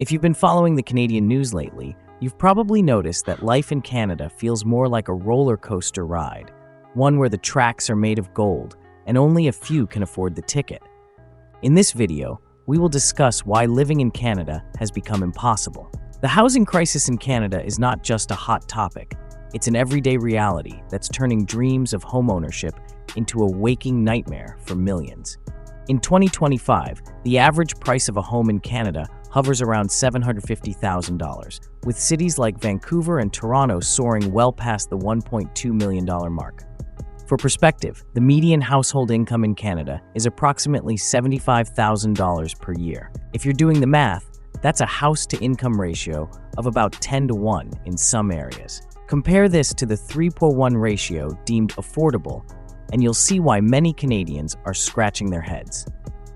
If you've been following the Canadian news lately, you've probably noticed that life in Canada feels more like a roller coaster ride, one where the tracks are made of gold and only a few can afford the ticket. In this video, we will discuss why living in Canada has become impossible. The housing crisis in Canada is not just a hot topic, it's an everyday reality that's turning dreams of homeownership into a waking nightmare for millions. In 2025, the average price of a home in Canada hovers around $750,000, with cities like Vancouver and Toronto soaring well past the $1.2 million mark. For perspective, the median household income in Canada is approximately $75,000 per year. If you're doing the math, that's a house-to-income ratio of about 10-to-1 in some areas. Compare this to the 3-to-1 ratio deemed affordable, and you'll see why many Canadians are scratching their heads.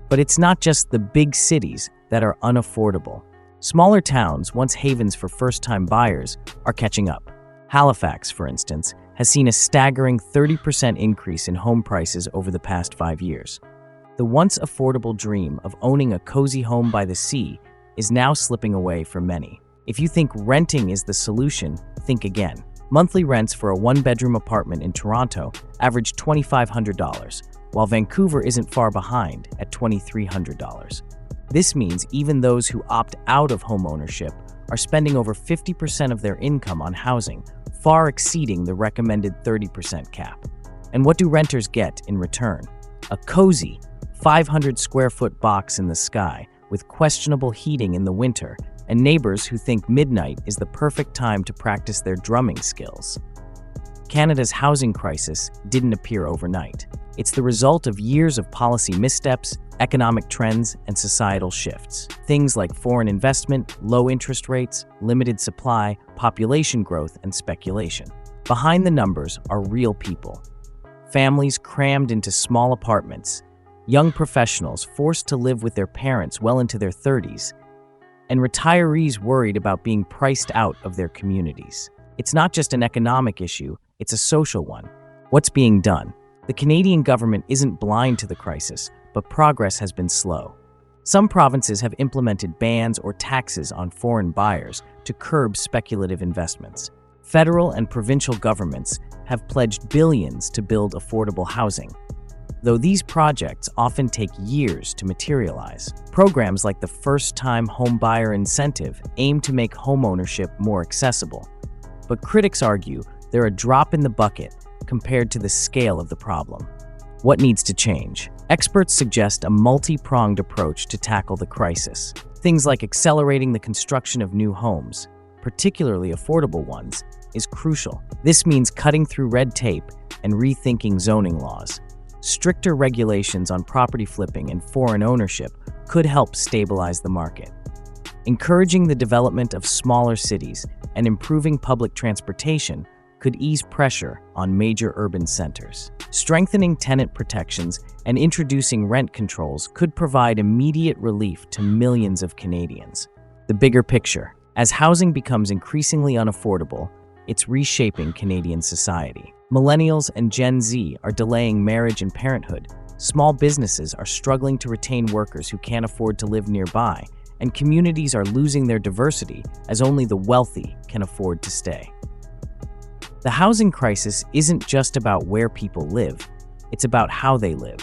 But it's not just the big cities that are unaffordable. Smaller towns, once havens for first-time buyers, are catching up. Halifax, for instance, has seen a staggering 30% increase in home prices over the past 5 years. The once affordable dream of owning a cozy home by the sea is now slipping away for many. If you think renting is the solution, think again. Monthly rents for a one-bedroom apartment in Toronto average $2,500, while Vancouver isn't far behind at $2,300. This means even those who opt out of homeownership are spending over 50% of their income on housing, far exceeding the recommended 30% cap. And what do renters get in return? A cozy, 500-square-foot box in the sky with questionable heating in the winter and neighbors who think midnight is the perfect time to practice their drumming skills. Canada's housing crisis didn't appear overnight. It's the result of years of policy missteps, economic trends, and societal shifts. Things like foreign investment, low interest rates, limited supply, population growth, and speculation. Behind the numbers are real people. Families crammed into small apartments, young professionals forced to live with their parents well into their 30s, and retirees worried about being priced out of their communities. It's not just an economic issue, it's a social one. What's being done? The Canadian government isn't blind to the crisis, but progress has been slow. Some provinces have implemented bans or taxes on foreign buyers to curb speculative investments. Federal and provincial governments have pledged billions to build affordable housing, though these projects often take years to materialize. Programs like the First-Time Homebuyer Incentive aim to make homeownership more accessible, but critics argue they're a drop in the bucket compared to the scale of the problem. What needs to change? Experts suggest a multi-pronged approach to tackle the crisis. Things like accelerating the construction of new homes, particularly affordable ones, is crucial. This means cutting through red tape and rethinking zoning laws. Stricter regulations on property flipping and foreign ownership could help stabilize the market. Encouraging the development of smaller cities and improving public transportation could ease pressure on major urban centers. Strengthening tenant protections and introducing rent controls could provide immediate relief to millions of Canadians. The bigger picture: as housing becomes increasingly unaffordable, it's reshaping Canadian society. Millennials and Gen Z are delaying marriage and parenthood. Small businesses are struggling to retain workers who can't afford to live nearby, and communities are losing their diversity as only the wealthy can afford to stay. The housing crisis isn't just about where people live, it's about how they live.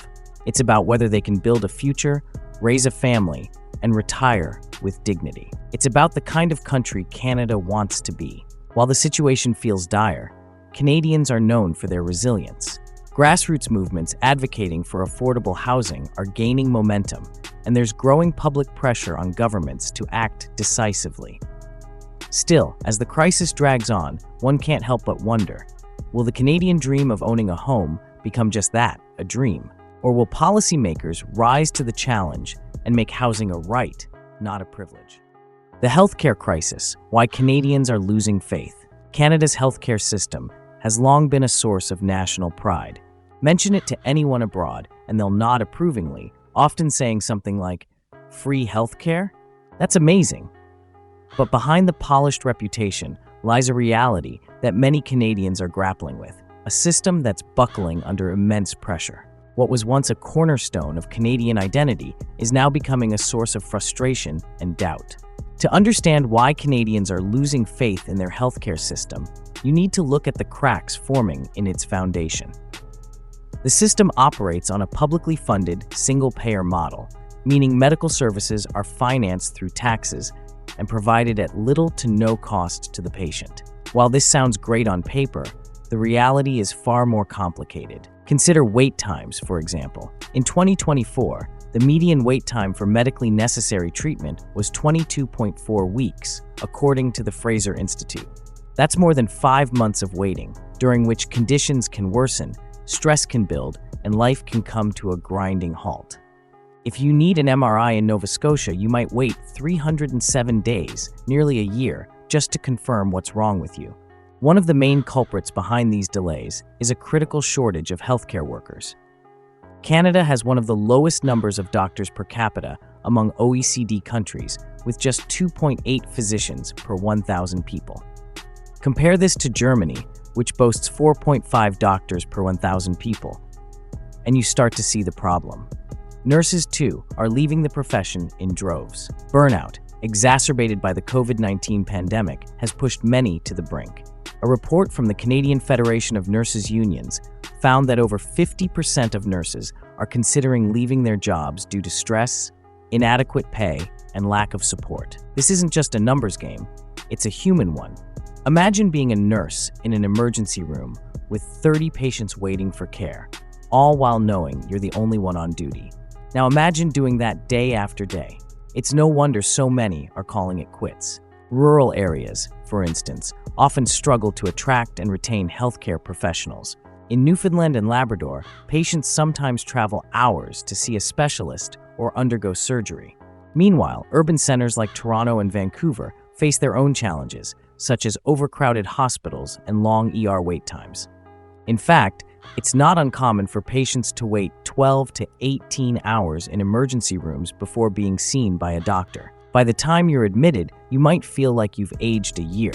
It's about whether they can build a future, raise a family, and retire with dignity. It's about the kind of country Canada wants to be. While the situation feels dire, Canadians are known for their resilience. Grassroots movements advocating for affordable housing are gaining momentum, and there's growing public pressure on governments to act decisively. Still, as the crisis drags on, one can't help but wonder, will the Canadian dream of owning a home become just that, a dream? Or will policymakers rise to the challenge and make housing a right, not a privilege? The healthcare crisis: why Canadians are losing faith. Canada's healthcare system has long been a source of national pride. Mention it to anyone abroad, and they'll nod approvingly, often saying something like, "Free healthcare? That's amazing." But behind the polished reputation lies a reality that many Canadians are grappling with, a system that's buckling under immense pressure. What was once a cornerstone of Canadian identity is now becoming a source of frustration and doubt. To understand why Canadians are losing faith in their healthcare system, you need to look at the cracks forming in its foundation. The system operates on a publicly funded, single-payer model, meaning medical services are financed through taxes and provided at little to no cost to the patient. While this sounds great on paper, the reality is far more complicated. Consider wait times, for example. In 2024, the median wait time for medically necessary treatment was 22.4 weeks, according to the Fraser Institute. That's more than 5 months of waiting, during which conditions can worsen, stress can build, and life can come to a grinding halt. If you need an MRI in Nova Scotia, you might wait 307 days, nearly a year, just to confirm what's wrong with you. One of the main culprits behind these delays is a critical shortage of healthcare workers. Canada has one of the lowest numbers of doctors per capita among OECD countries, with just 2.8 physicians per 1,000 people. Compare this to Germany, which boasts 4.5 doctors per 1,000 people, and you start to see the problem. Nurses, too, are leaving the profession in droves. Burnout, exacerbated by the COVID-19 pandemic, has pushed many to the brink. A report from the Canadian Federation of Nurses Unions found that over 50% of nurses are considering leaving their jobs due to stress, inadequate pay, and lack of support. This isn't just a numbers game, it's a human one. Imagine being a nurse in an emergency room with 30 patients waiting for care, all while knowing you're the only one on duty. Now imagine doing that day after day. It's no wonder so many are calling it quits. Rural areas, for instance, often struggle to attract and retain healthcare professionals. In Newfoundland and Labrador, patients sometimes travel hours to see a specialist or undergo surgery. Meanwhile, urban centers like Toronto and Vancouver face their own challenges, such as overcrowded hospitals and long ER wait times. In fact, it's not uncommon for patients to wait 12 to 18 hours in emergency rooms before being seen by a doctor. By the time you're admitted, you might feel like you've aged a year.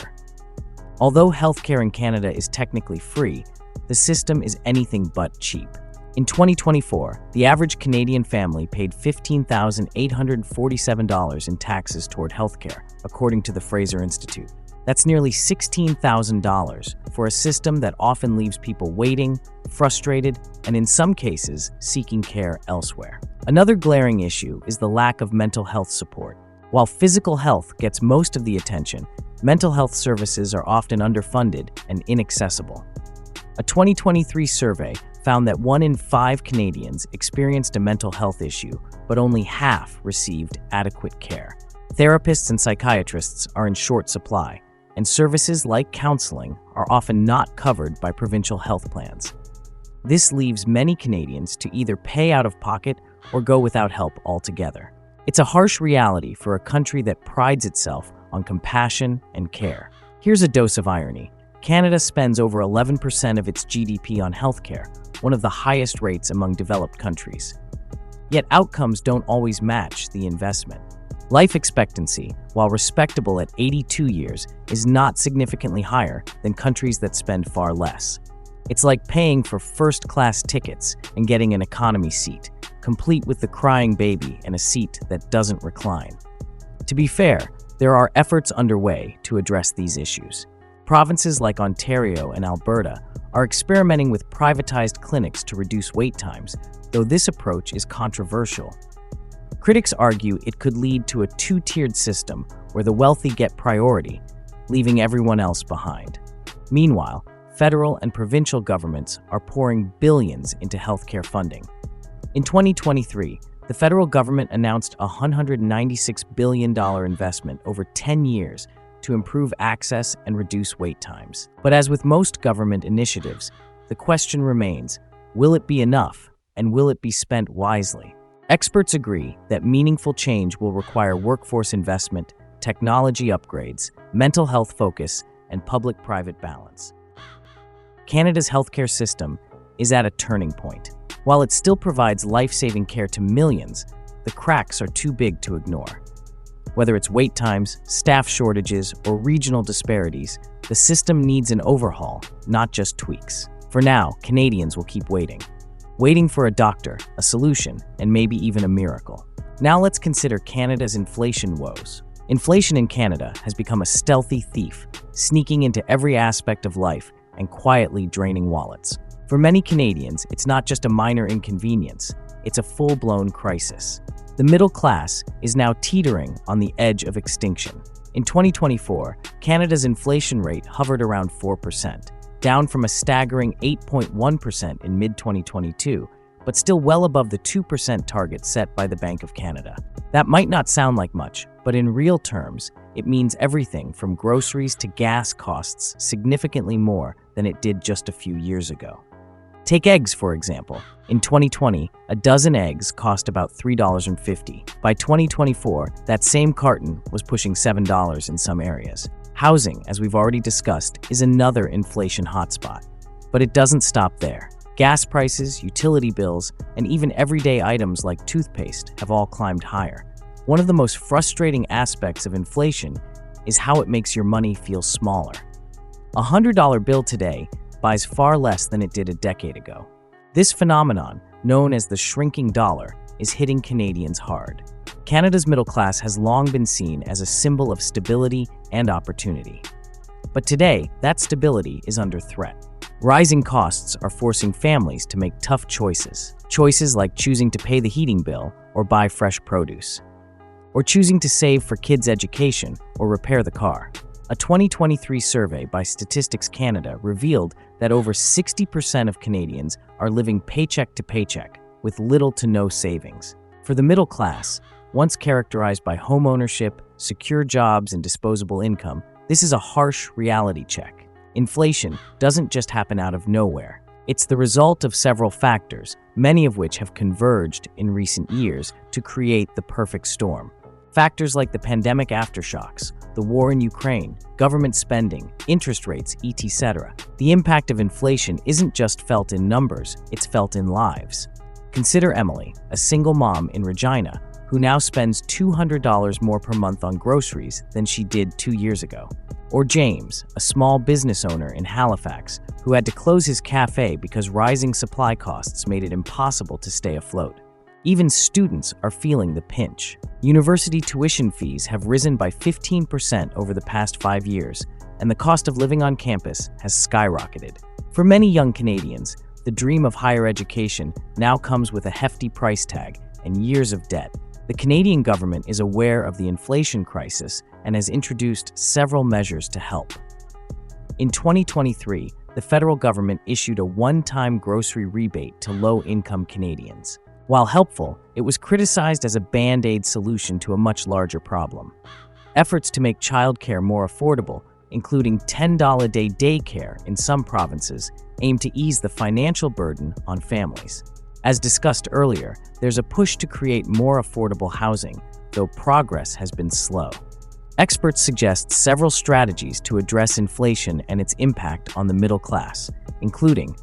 Although healthcare in Canada is technically free, the system is anything but cheap. In 2024, the average Canadian family paid $15,847 in taxes toward healthcare, according to the Fraser Institute. That's nearly $16,000 for a system that often leaves people waiting, frustrated, and in some cases, seeking care elsewhere. Another glaring issue is the lack of mental health support. While physical health gets most of the attention, mental health services are often underfunded and inaccessible. A 2023 survey found that 1 in 5 Canadians experienced a mental health issue, but only half received adequate care. Therapists and psychiatrists are in short supply, and services like counseling are often not covered by provincial health plans. This leaves many Canadians to either pay out of pocket or go without help altogether. It's a harsh reality for a country that prides itself on compassion and care. Here's a dose of irony. Canada spends over 11% of its GDP on healthcare, one of the highest rates among developed countries. Yet outcomes don't always match the investment. Life expectancy, while respectable at 82 years, is not significantly higher than countries that spend far less. It's like paying for first-class tickets and getting an economy seat, complete with the crying baby and a seat that doesn't recline. To be fair, there are efforts underway to address these issues. Provinces like Ontario and Alberta are experimenting with privatized clinics to reduce wait times, though this approach is controversial. Critics argue it could lead to a two-tiered system where the wealthy get priority, leaving everyone else behind. Meanwhile, federal and provincial governments are pouring billions into healthcare funding. In 2023, the federal government announced a $196 billion investment over 10 years to improve access and reduce wait times. But as with most government initiatives, the question remains, will it be enough, and will it be spent wisely? Experts agree that meaningful change will require workforce investment, technology upgrades, mental health focus, and public-private balance. Canada's healthcare system is at a turning point. While it still provides life-saving care to millions, the cracks are too big to ignore. Whether it's wait times, staff shortages, or regional disparities, the system needs an overhaul, not just tweaks. For now, Canadians will keep waiting for a doctor, a solution, and maybe even a miracle. Now let's consider Canada's inflation woes. Inflation in Canada has become a stealthy thief, sneaking into every aspect of life and quietly draining wallets. For many Canadians, it's not just a minor inconvenience, it's a full-blown crisis. The middle class is now teetering on the edge of extinction. In 2024, Canada's inflation rate hovered around 4%, down from a staggering 8.1% in mid-2022, but still well above the 2% target set by the Bank of Canada. That might not sound like much, but in real terms, it means everything from groceries to gas costs significantly more than it did just a few years ago. Take eggs, for example. In 2020, a dozen eggs cost about $3.50. By 2024, that same carton was pushing $7 in some areas. Housing, as we've already discussed, is another inflation hotspot. But it doesn't stop there. Gas prices, utility bills, and even everyday items like toothpaste have all climbed higher. One of the most frustrating aspects of inflation is how it makes your money feel smaller. A $100 bill today buys far less than it did a decade ago. This phenomenon, known as the shrinking dollar, is hitting Canadians hard. Canada's middle class has long been seen as a symbol of stability and opportunity. But today, that stability is under threat. Rising costs are forcing families to make tough choices. Choices like choosing to pay the heating bill or buy fresh produce, or choosing to save for kids' education or repair the car. A 2023 survey by Statistics Canada revealed that over 60% of Canadians are living paycheck to paycheck with little to no savings. For the middle class, once characterized by homeownership, secure jobs, and disposable income, this is a harsh reality check. Inflation doesn't just happen out of nowhere. It's the result of several factors, many of which have converged in recent years to create the perfect storm. Factors like the pandemic aftershocks, the war in Ukraine, government spending, interest rates, etc. The impact of inflation isn't just felt in numbers, it's felt in lives. Consider Emily, a single mom in Regina, who now spends $200 more per month on groceries than she did 2 years ago. Or James, a small business owner in Halifax, who had to close his cafe because rising supply costs made it impossible to stay afloat. Even students are feeling the pinch. University tuition fees have risen by 15% over the past 5 years, and the cost of living on campus has skyrocketed. For many young Canadians, the dream of higher education now comes with a hefty price tag and years of debt. The Canadian government is aware of the inflation crisis and has introduced several measures to help. In 2023, the federal government issued a one-time grocery rebate to low-income Canadians. While helpful, it was criticized as a band-aid solution to a much larger problem. Efforts to make childcare more affordable, including $10-a-day daycare in some provinces, aim to ease the financial burden on families. As discussed earlier, there's a push to create more affordable housing, though progress has been slow. Experts suggest several strategies to address inflation and its impact on the middle class, including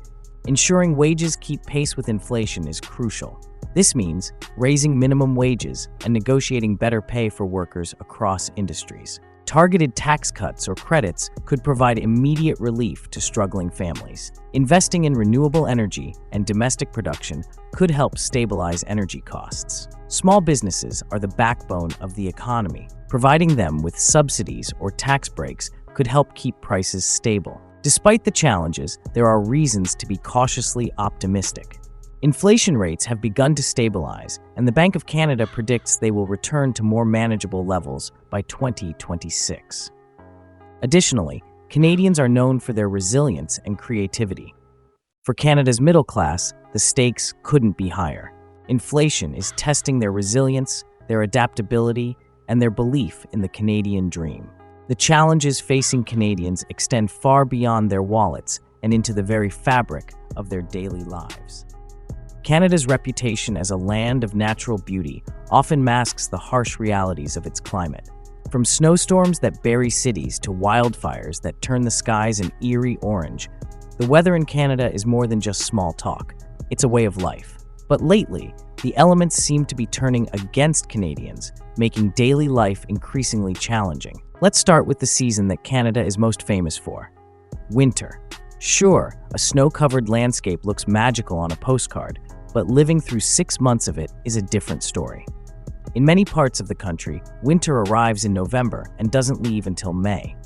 ensuring wages keep pace with inflation is crucial. This means raising minimum wages and negotiating better pay for workers across industries. Targeted tax cuts or credits could provide immediate relief to struggling families. Investing in renewable energy and domestic production could help stabilize energy costs. Small businesses are the backbone of the economy. Providing them with subsidies or tax breaks could help keep prices stable. Despite the challenges, there are reasons to be cautiously optimistic. Inflation rates have begun to stabilize, and the Bank of Canada predicts they will return to more manageable levels by 2026. Additionally, Canadians are known for their resilience and creativity. For Canada's middle class, the stakes couldn't be higher. Inflation is testing their resilience, their adaptability, and their belief in the Canadian dream. The challenges facing Canadians extend far beyond their wallets and into the very fabric of their daily lives. Canada's reputation as a land of natural beauty often masks the harsh realities of its climate. From snowstorms that bury cities to wildfires that turn the skies an eerie orange, the weather in Canada is more than just small talk. It's a way of life. But lately, the elements seem to be turning against Canadians, making daily life increasingly challenging. Let's start with the season that Canada is most famous for: winter. Sure, a snow-covered landscape looks magical on a postcard, but living through 6 months of it is a different story. In many parts of the country, winter arrives in November and doesn't leave until May.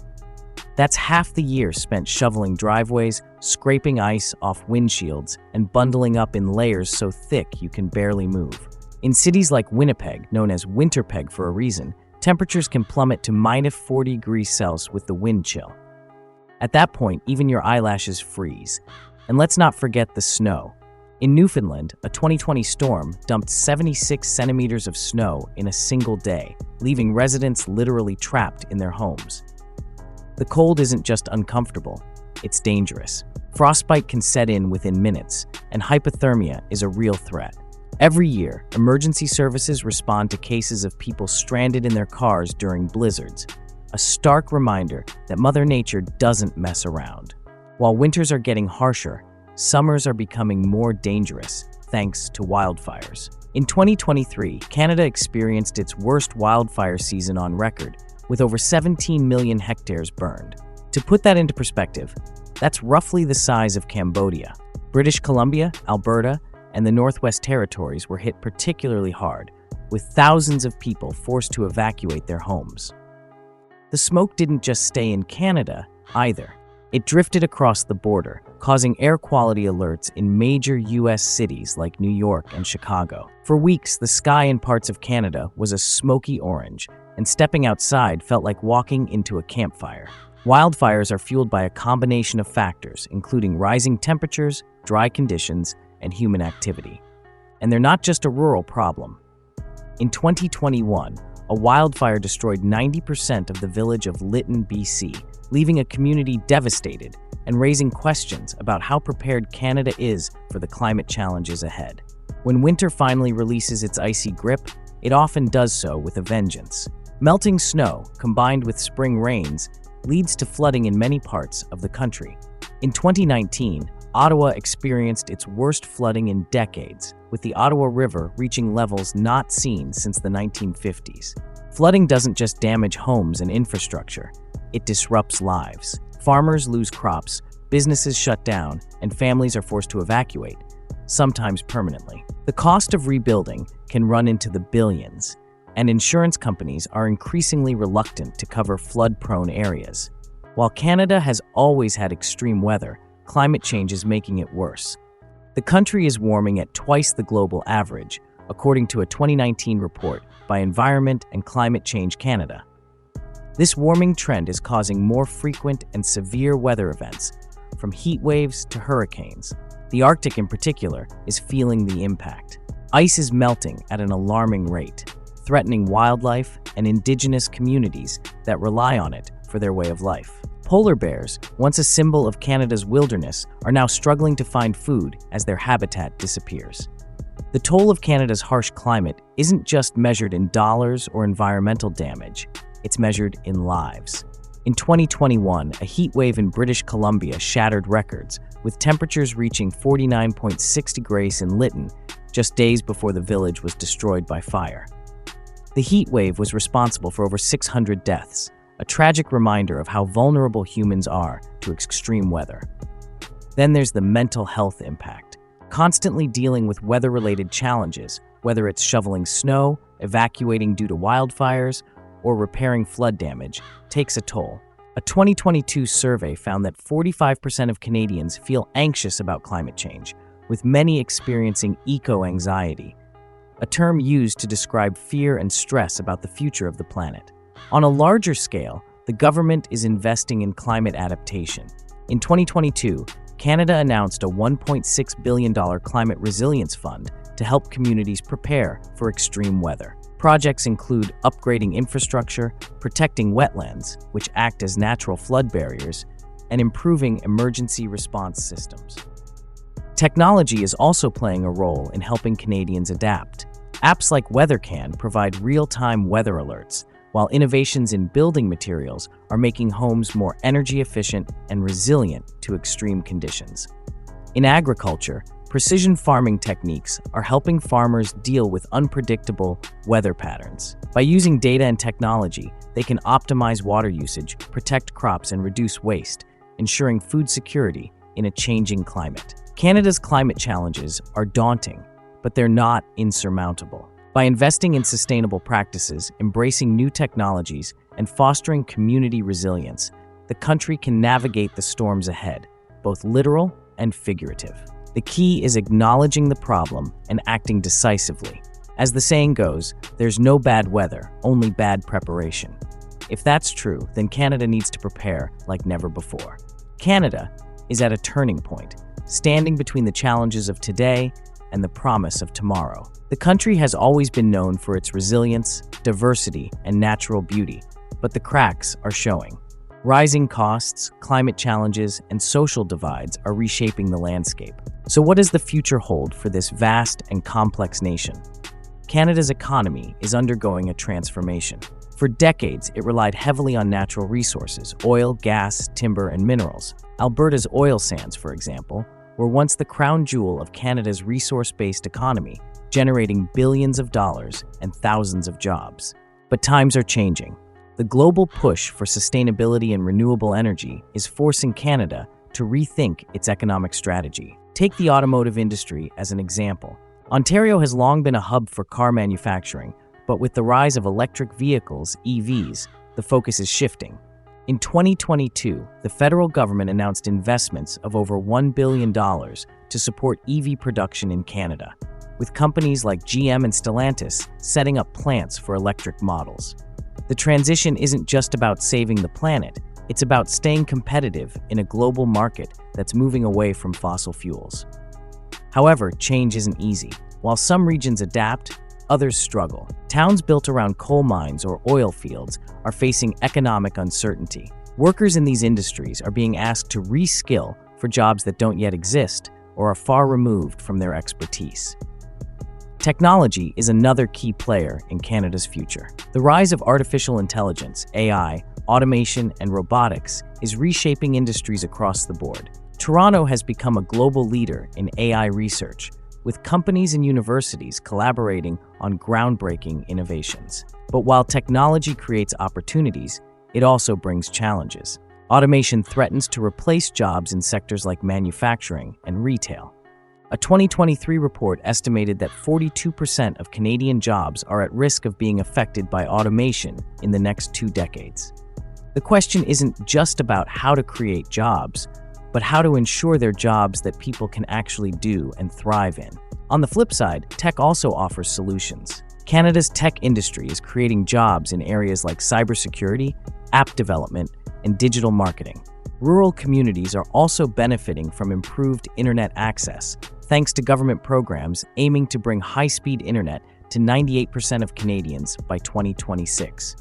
That's half the year spent shoveling driveways, scraping ice off windshields, and bundling up in layers so thick you can barely move. In cities like Winnipeg, known as Winterpeg for a reason, temperatures can plummet to -40 degrees Celsius with the wind chill. At that point, even your eyelashes freeze. And let's not forget the snow. In Newfoundland, a 2020 storm dumped 76 centimeters of snow in a single day, leaving residents literally trapped in their homes. The cold isn't just uncomfortable, it's dangerous. Frostbite can set in within minutes, and hypothermia is a real threat. Every year, emergency services respond to cases of people stranded in their cars during blizzards, a stark reminder that Mother Nature doesn't mess around. While winters are getting harsher, summers are becoming more dangerous thanks to wildfires. In 2023, Canada experienced its worst wildfire season on record, with over 17 million hectares burned. To put that into perspective, that's roughly the size of Cambodia. British Columbia, Alberta, and the Northwest Territories were hit particularly hard, with thousands of people forced to evacuate their homes. The smoke didn't just stay in Canada, either. It drifted across the border, causing air quality alerts in major U.S. cities like New York and Chicago. For weeks, the sky in parts of Canada was a smoky orange, and stepping outside felt like walking into a campfire. Wildfires are fueled by a combination of factors, including rising temperatures, dry conditions, and human activity. And they're not just a rural problem. In 2021, a wildfire destroyed 90% of the village of Lytton, BC, leaving a community devastated and raising questions about how prepared Canada is for the climate challenges ahead. When winter finally releases its icy grip, it often does so with a vengeance. Melting snow, combined with spring rains, leads to flooding in many parts of the country. In 2019, Ottawa experienced its worst flooding in decades, with the Ottawa River reaching levels not seen since the 1950s. Flooding doesn't just damage homes and infrastructure, it disrupts lives. Farmers lose crops, businesses shut down, and families are forced to evacuate, sometimes permanently. The cost of rebuilding can run into the billions, and insurance companies are increasingly reluctant to cover flood-prone areas. While Canada has always had extreme weather, climate change is making it worse. The country is warming at twice the global average, according to a 2019 report by Environment and Climate Change Canada. This warming trend is causing more frequent and severe weather events, from heat waves to hurricanes. The Arctic in particular is feeling the impact. Ice is melting at an alarming rate, threatening wildlife and indigenous communities that rely on it for their way of life. Polar bears, once a symbol of Canada's wilderness, are now struggling to find food as their habitat disappears. The toll of Canada's harsh climate isn't just measured in dollars or environmental damage, it's measured in lives. In 2021, a heat wave in British Columbia shattered records, with temperatures reaching 49.6 degrees in Lytton just days before the village was destroyed by fire. The heat wave was responsible for over 600 deaths, a tragic reminder of how vulnerable humans are to extreme weather. Then there's the mental health impact. Constantly dealing with weather-related challenges, whether it's shoveling snow, evacuating due to wildfires, or repairing flood damage, takes a toll. A 2022 survey found that 45% of Canadians feel anxious about climate change, with many experiencing eco-anxiety, a term used to describe fear and stress about the future of the planet. On a larger scale, the government is investing in climate adaptation. In 2022, Canada announced a $1.6 billion climate resilience fund to help communities prepare for extreme weather. Projects include upgrading infrastructure, protecting wetlands, which act as natural flood barriers, and improving emergency response systems. Technology is also playing a role in helping Canadians adapt. Apps like WeatherCan provide real-time weather alerts, while innovations in building materials are making homes more energy efficient and resilient to extreme conditions. In agriculture, precision farming techniques are helping farmers deal with unpredictable weather patterns. By using data and technology, they can optimize water usage, protect crops, and reduce waste, ensuring food security in a changing climate. Canada's climate challenges are daunting, but they're not insurmountable. By investing in sustainable practices, embracing new technologies, and fostering community resilience, the country can navigate the storms ahead, both literal and figurative. The key is acknowledging the problem and acting decisively. As the saying goes, there's no bad weather, only bad preparation. If that's true, then Canada needs to prepare like never before. Canada is at a turning point, standing between the challenges of today and the promise of tomorrow. The country has always been known for its resilience, diversity, and natural beauty, but the cracks are showing. Rising costs, climate challenges, and social divides are reshaping the landscape. So what does the future hold for this vast and complex nation? Canada's economy is undergoing a transformation. For decades, it relied heavily on natural resources, oil, gas, timber, and minerals. Alberta's oil sands, for example, were once the crown jewel of Canada's resource-based economy, generating billions of dollars and thousands of jobs. But times are changing. The global push for sustainability and renewable energy is forcing Canada to rethink its economic strategy. Take the automotive industry as an example. Ontario has long been a hub for car manufacturing, but with the rise of electric vehicles, EVs, the focus is shifting. In 2022, the federal government announced investments of over $1 billion to support EV production in Canada, with companies like GM and Stellantis setting up plants for electric models. The transition isn't just about saving the planet, it's about staying competitive in a global market that's moving away from fossil fuels. However, change isn't easy. While some regions adapt, others struggle. Towns built around coal mines or oil fields are facing economic uncertainty. Workers in these industries are being asked to reskill for jobs that don't yet exist or are far removed from their expertise. Technology is another key player in Canada's future. The rise of artificial intelligence, AI, automation, and robotics is reshaping industries across the board. Toronto has become a global leader in AI research, with companies and universities collaborating on groundbreaking innovations. But while technology creates opportunities, it also brings challenges. Automation threatens to replace jobs in sectors like manufacturing and retail. A 2023 report estimated that 42% of Canadian jobs are at risk of being affected by automation in the next 2 decades. The question isn't just about how to create jobs, but how to ensure they're jobs that people can actually do and thrive in. On the flip side, tech also offers solutions. Canada's tech industry is creating jobs in areas like cybersecurity, app development, and digital marketing. Rural communities are also benefiting from improved internet access, thanks to government programs aiming to bring high-speed internet to 98% of Canadians by 2026.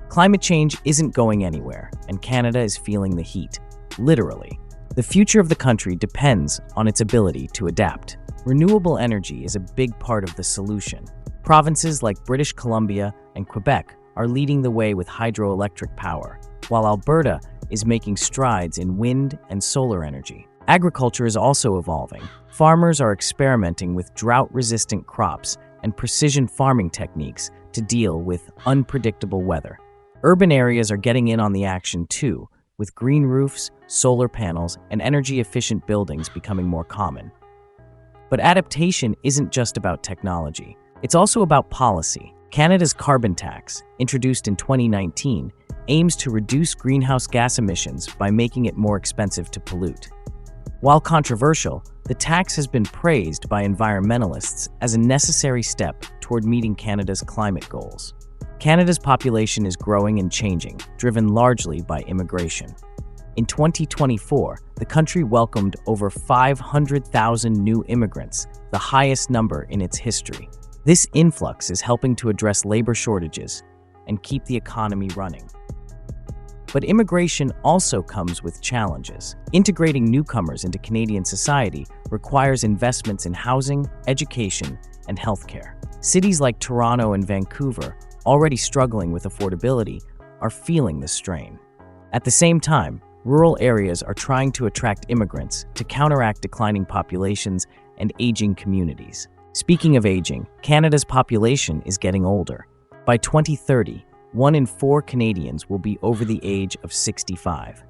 Climate change isn't going anywhere, and Canada is feeling the heat, literally. The future of the country depends on its ability to adapt. Renewable energy is a big part of the solution. Provinces like British Columbia and Quebec are leading the way with hydroelectric power, while Alberta is making strides in wind and solar energy. Agriculture is also evolving. Farmers are experimenting with drought-resistant crops and precision farming techniques to deal with unpredictable weather. Urban areas are getting in on the action too, with green roofs, solar panels, and energy-efficient buildings becoming more common. But adaptation isn't just about technology. It's also about policy. Canada's carbon tax, introduced in 2019, aims to reduce greenhouse gas emissions by making it more expensive to pollute. While controversial, the tax has been praised by environmentalists as a necessary step toward meeting Canada's climate goals. Canada's population is growing and changing, driven largely by immigration. In 2024, the country welcomed over 500,000 new immigrants, the highest number in its history. This influx is helping to address labor shortages and keep the economy running. But immigration also comes with challenges. Integrating newcomers into Canadian society requires investments in housing, education, and healthcare. Cities like Toronto and Vancouver, already struggling with affordability, are feeling the strain. At the same time, rural areas are trying to attract immigrants to counteract declining populations and aging communities. Speaking of aging, Canada's population is getting older. By 2030, 1 in 4 Canadians will be over the age of 65.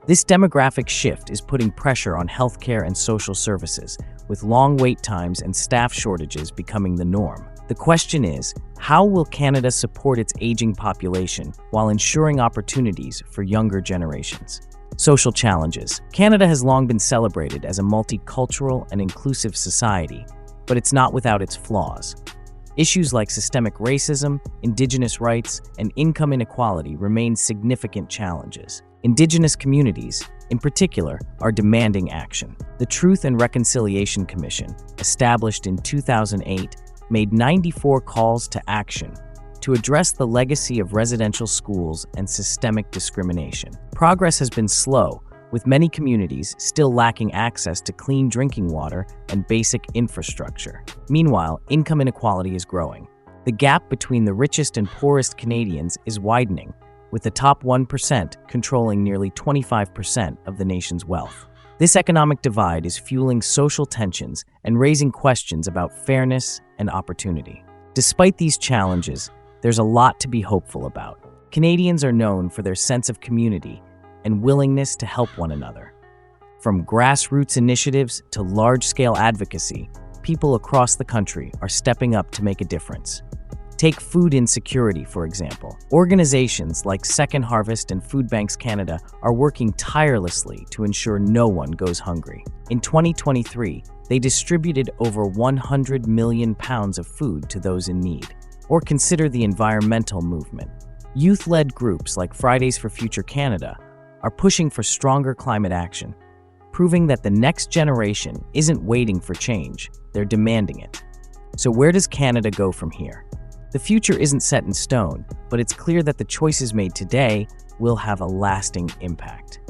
This demographic shift is putting pressure on healthcare and social services, with long wait times and staff shortages becoming the norm. The question is, how will Canada support its aging population while ensuring opportunities for younger generations? Social challenges. Canada has long been celebrated as a multicultural and inclusive society, but it's not without its flaws. Issues like systemic racism, Indigenous rights, and income inequality remain significant challenges. Indigenous communities, in particular, are demanding action. The Truth and Reconciliation Commission, established in 2008, made 94 calls to action to address the legacy of residential schools and systemic discrimination. Progress has been slow, with many communities still lacking access to clean drinking water and basic infrastructure. Meanwhile, income inequality is growing. The gap between the richest and poorest Canadians is widening, with the top 1% controlling nearly 25% of the nation's wealth. This economic divide is fueling social tensions and raising questions about fairness and opportunity. Despite these challenges, there's a lot to be hopeful about. Canadians are known for their sense of community and willingness to help one another. From grassroots initiatives to large-scale advocacy, people across the country are stepping up to make a difference. Take food insecurity, for example. Organizations like Second Harvest and Food Banks Canada are working tirelessly to ensure no one goes hungry. In 2023, they distributed over 100 million pounds of food to those in need. Or consider the environmental movement. Youth-led groups like Fridays for Future Canada are pushing for stronger climate action, proving that the next generation isn't waiting for change, they're demanding it. So where does Canada go from here? The future isn't set in stone, but it's clear that the choices made today will have a lasting impact.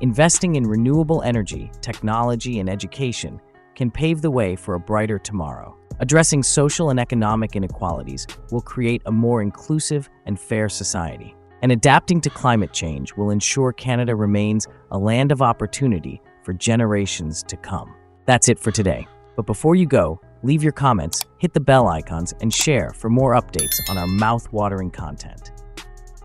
Investing in renewable energy, technology, and education can pave the way for a brighter tomorrow. Addressing social and economic inequalities will create a more inclusive and fair society. And adapting to climate change will ensure Canada remains a land of opportunity for generations to come. That's it for today. But before you go, leave your comments, hit the bell icons, and share for more updates on our mouth-watering content.